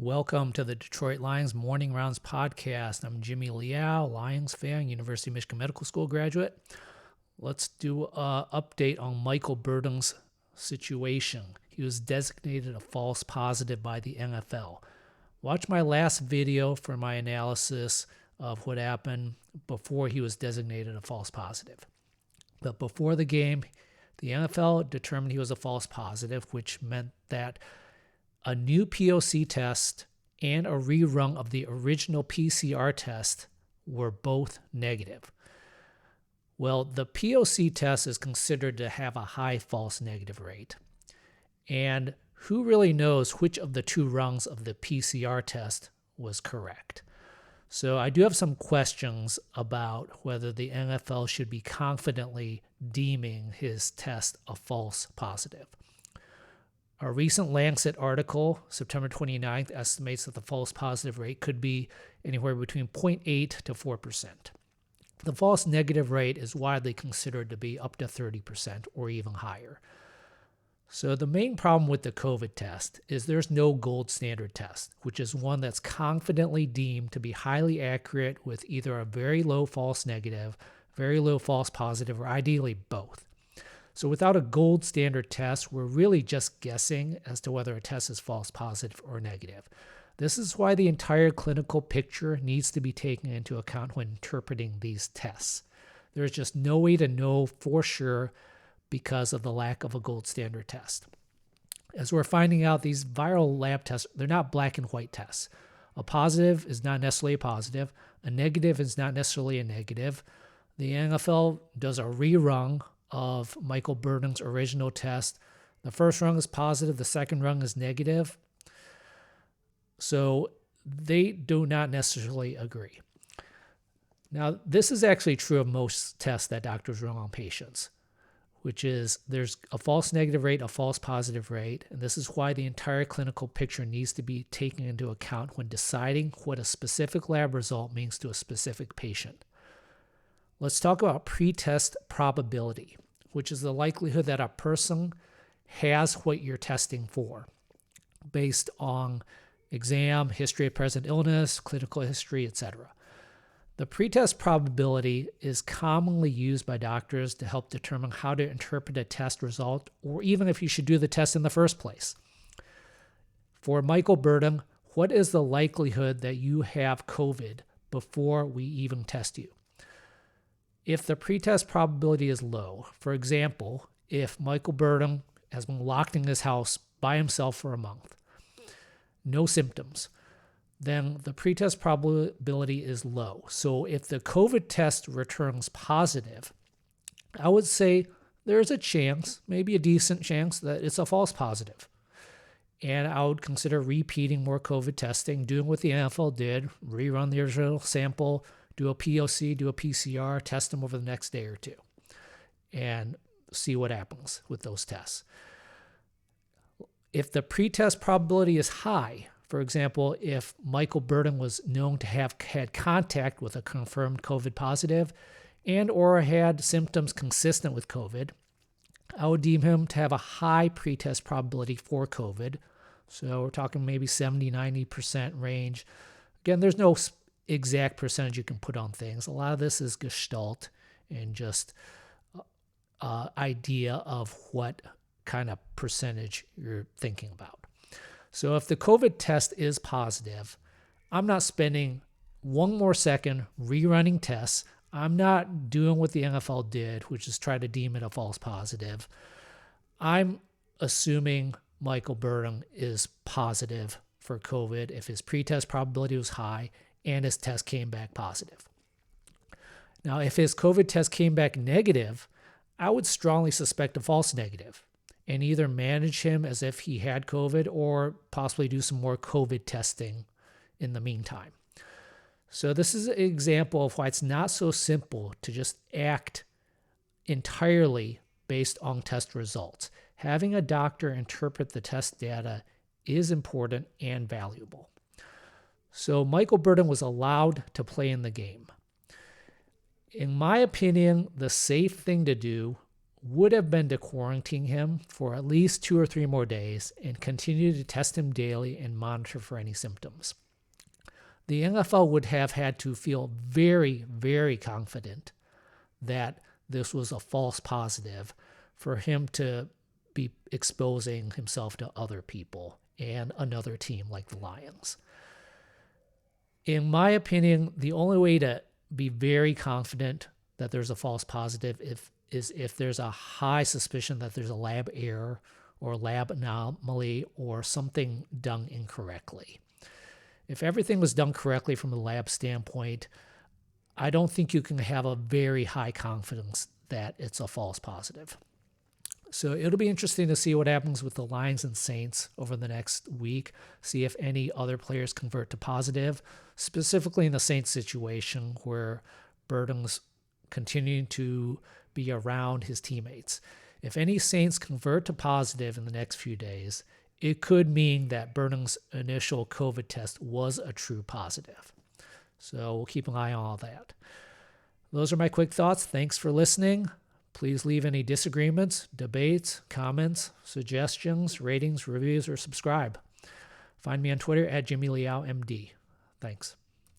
Welcome to the Detroit Lions Morning Rounds podcast. I'm Jimmy Liao, Lions fan, University of Michigan Medical School graduate. Let's do an update on Michael Burton's situation. He was designated a false positive by the NFL. Watch my last video for my analysis of what happened before he was designated a false positive. But before the game, the NFL determined he was a false positive, which meant that a new POC test and a rerun of the original PCR test were both negative. Well, the POC test is considered to have a high false negative rate. And who really knows which of the two rungs of the PCR test was correct? So I do have some questions about whether the NFL should be confidently deeming his test a false positive. A recent Lancet article, September 29th, estimates that the false positive rate could be anywhere between 0.8 to 4%. The false negative rate is widely considered to be up to 30% or even higher. So the main problem with the COVID test is there's no gold standard test, which is one that's confidently deemed to be highly accurate with either a very low false negative, very low false positive, or ideally both. So without a gold standard test, we're really just guessing as to whether a test is false positive or negative. This is why the entire clinical picture needs to be taken into account when interpreting these tests. There's just no way to know for sure because of the lack of a gold standard test. As we're finding out, these viral lab tests, they're not black and white tests. A positive is not necessarily a positive. A negative is not necessarily a negative. The NFL does a rerun of Michael Burton's original test. The first rung is positive, the second rung is negative. So they do not necessarily agree. Now, this is actually true of most tests that doctors run on patients, which is there's a false negative rate, a false positive rate, and this is why the entire clinical picture needs to be taken into account when deciding what a specific lab result means to a specific patient. Let's talk about pretest probability, which is the likelihood that a person has what you're testing for based on exam, history of present illness, clinical history, etc. The pretest probability is commonly used by doctors to help determine how to interpret a test result or even if you should do the test in the first place. For Michael Burton, what is the likelihood that you have COVID before we even test you? If the pretest probability is low, for example, if Michael Burton has been locked in his house by himself for a month, no symptoms, then the pretest probability is low. So if the COVID test returns positive, I would say there's a chance, maybe a decent chance, that it's a false positive. And I would consider repeating more COVID testing, doing what the NFL did, rerun the original sample, do a POC, do a PCR, test them over the next day or two, and see what happens with those tests. If the pretest probability is high, for example, if Michael Burton was known to have had contact with a confirmed COVID positive and or had symptoms consistent with COVID, I would deem him to have a high pretest probability for COVID. So we're talking maybe 70-90% range. Again, there's no exact percentage you can put on things. A lot of this is gestalt and just idea of what kind of percentage you're thinking about. So if the COVID test is positive, I'm not spending one more second rerunning tests. I'm not doing what the NFL did, which is try to deem it a false positive. I'm assuming Michael Burton is positive for COVID if his pretest probability was high and his test came back positive. Now, if his COVID test came back negative, I would strongly suspect a false negative and either manage him as if he had COVID or possibly do some more COVID testing in the meantime. So this is an example of why it's not so simple to just act entirely based on test results. Having a doctor interpret the test data is important and valuable. So Michael Burton was allowed to play in the game. In my opinion, the safe thing to do would have been to quarantine him for at least 2 or 3 more days and continue to test him daily and monitor for any symptoms. The NFL would have had to feel very, very confident that this was a false positive for him to be exposing himself to other people and another team like the Lions. In my opinion, the only way to be very confident that there's a false positive is if there's a high suspicion that there's a lab error or lab anomaly or something done incorrectly. If everything was done correctly from a lab standpoint, I don't think you can have a very high confidence that it's a false positive. So it'll be interesting to see what happens with the Lions and Saints over the next week, see if any other players convert to positive, specifically in the Saints situation where Burton's continuing to be around his teammates. If any Saints convert to positive in the next few days, it could mean that Burton's initial COVID test was a true positive. So we'll keep an eye on all that. Those are my quick thoughts. Thanks for listening. Please leave any disagreements, debates, comments, suggestions, ratings, reviews, or subscribe. Find me on Twitter at Jimmy Liao MD. Thanks.